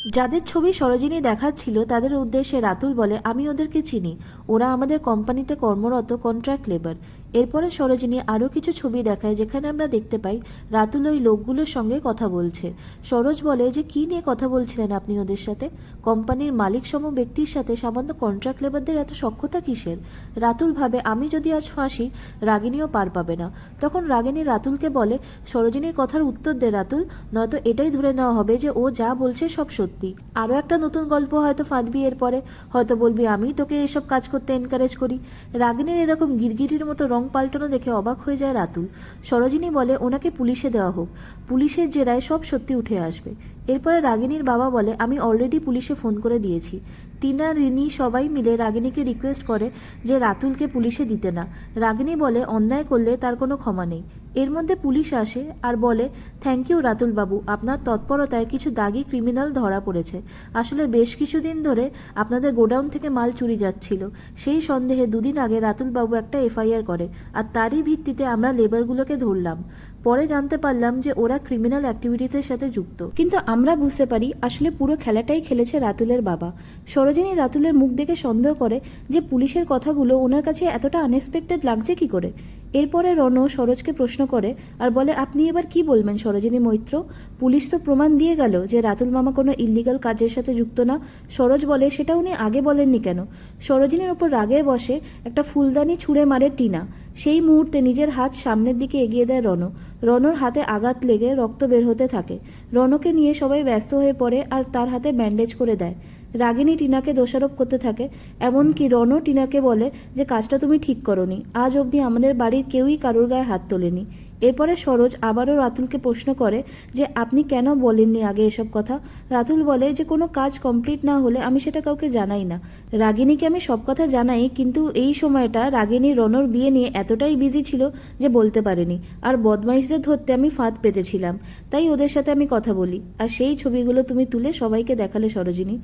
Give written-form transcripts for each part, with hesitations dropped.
যাদের ছবি সরোজিনী দেখাচ্ছিল তাদের উদ্দেশ্যে রাতুল বলে, আমি ওদেরকে চিনি, ওরা আমাদের কোম্পানিতে কর্মরত কন্ট্রাক্ট লেবার। এরপরে সরোজিনী আরও কিছু ছবি দেখায় যেখানে আমরা দেখতে পাই রাতুল ওই লোকগুলোর সঙ্গে কথা বলছে। সরোজ বলে যে কী নিয়ে কথা বলছিলেন আপনি ওদের সাথে? কোম্পানির মালিক সম ব্যক্তির সাথে সামান্য কন্ট্রাক্ট লেবারদের এত সখ্যতা কিসের? রাতুল ভাবে আমি যদি আজ ফাঁসি রাগিনীও পার পাবে না। তখন রাগিনী রাতুলকে বলে, সরোজিনীর কথার উত্তর দে রাতুল, নয়তো এটাই ধরে নেওয়া হবে যে ও যা বলছে সব সত্যি। আরও একটা নতুন গল্প হয়তো ফাঁদবি, এরপরে হয়তো বলবি আমি তোকে এসব কাজ করতে এনকারেজ করি। রাগিনীর এরকম গিরগিটির মতো রং পাল্টানো দেখে অবাক হয়ে যায় রাতুল। সরোজিনী বলে ওনাকে পুলিশে দেওয়া হোক, পুলিশের জেরায় সব সত্যি উঠে আসবে। এরপরে রাগিনীর বাবা বলে আমি অলরেডি পুলিশে ফোন করে দিয়েছি। টিনা, রিনি সবাই মিলে রাগিনীকে রিকোয়েস্ট করে যে রাতুলকে পুলিশে দিতে না। রাগিনী বলে অন্যায় করলে তার কোনো ক্ষমা নেই। এর মধ্যে পুলিশ আসে আর বলে থ্যাংক ইউ রাতুল বাবু, আপনার তৎপরতায় কিছু দাগি ক্রিমিনাল ধরা পড়েছে। আসলে বেশ কিছুদিন ধরে আপনাদের গোডাউন থেকে মাল চুরি যাচ্ছিল, সেই সন্দেহে দুদিন আগে রাতুল বাবু একটা এফআইআর করে, আর তারই ভিত্তিতে আমরা লেবারগুলোকে ধরলাম। পরে জানতে পারলাম যে ওরা ক্রিমিনাল অ্যাক্টিভিটিসের সাথে যুক্ত, কিন্তু আমরা বুঝতে পারি আসলে পুরো খেলাটাই খেলেছে রাতুলের বাবা। সরোজিনী রাতুলের মুখ দেখে সন্দেহ করে যে পুলিশের কথাগুলো ওনার কাছে এতটা আনএক্সপেক্টেড লাগছে কি করে। এরপরে রণ সরোজকে প্রশ্ন করে আর বলে আপনি এবার কি বলবেন সরোজিনী মৈত্র? পুলিশ তো প্রমাণ দিয়ে গেল যে রাতুল মামা কোনো ইল্লিগাল কাজের সাথে যুক্ত না। সরোজ বলে সেটা উনি আগে বলেননি কেন? সরোজিনীর ওপর রাগে বসে একটা ফুলদানি ছুঁড়ে মারে টিনা। সেই মুহূর্তে নিজের হাত সামনের দিকে এগিয়ে দেয় রণ। রণর হাতে আঘাত লেগে রক্ত বের হতে থাকে। রণকে নিয়ে সবাই ব্যস্ত হয়ে পড়ে আর তার হাতে ব্যান্ডেজ করে দেয়। রাগিনী টিনাকে দোষারোপ করতে থাকে, এমনকি রণ টিনাকে বলে যে কাজটা তুমি ঠিক করোনি, আজ অবধি আমাদের বাড়ির কেউই কারোর গায়ে হাত তোলেনি। এরপরে সরোজ আবারও রাতুলকে প্রশ্ন করে যে আপনি কেন বলেননি আগে এসব কথা? রাতুল বলে যে কোনো কাজ কমপ্লিট না হলে আমি সেটা কাউকে জানাই না। রাগিনীকে আমি সব কথা জানাই, কিন্তু এই সময়টা রাগিনী রণর বিয়ে নিয়ে এতটাই বিজি ছিল যে বলতে পারেনি। আর বদমাইশদের ধরতে আমি ফাঁদ পেতেছিলাম, তাই ওদের সাথে আমি কথা বলি। আর সেই ছবিগুলো তুমি তুলে সবাইকে দেখালে সরোজিনী।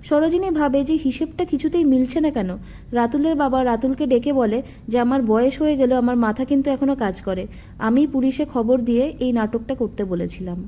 সরোজিনী ভাবে যে হিসেবটা কিছুতেই মিলছে না কেন। রাতুলের বাবা রাতুলকে ডেকে বলে যে আমার বয়স হয়ে গেল, আমার মাথা কিন্তু এখনো কাজ করে, আমি পুলিশে খবর দিয়ে এই নাটকটা করতে বলেছিলাম।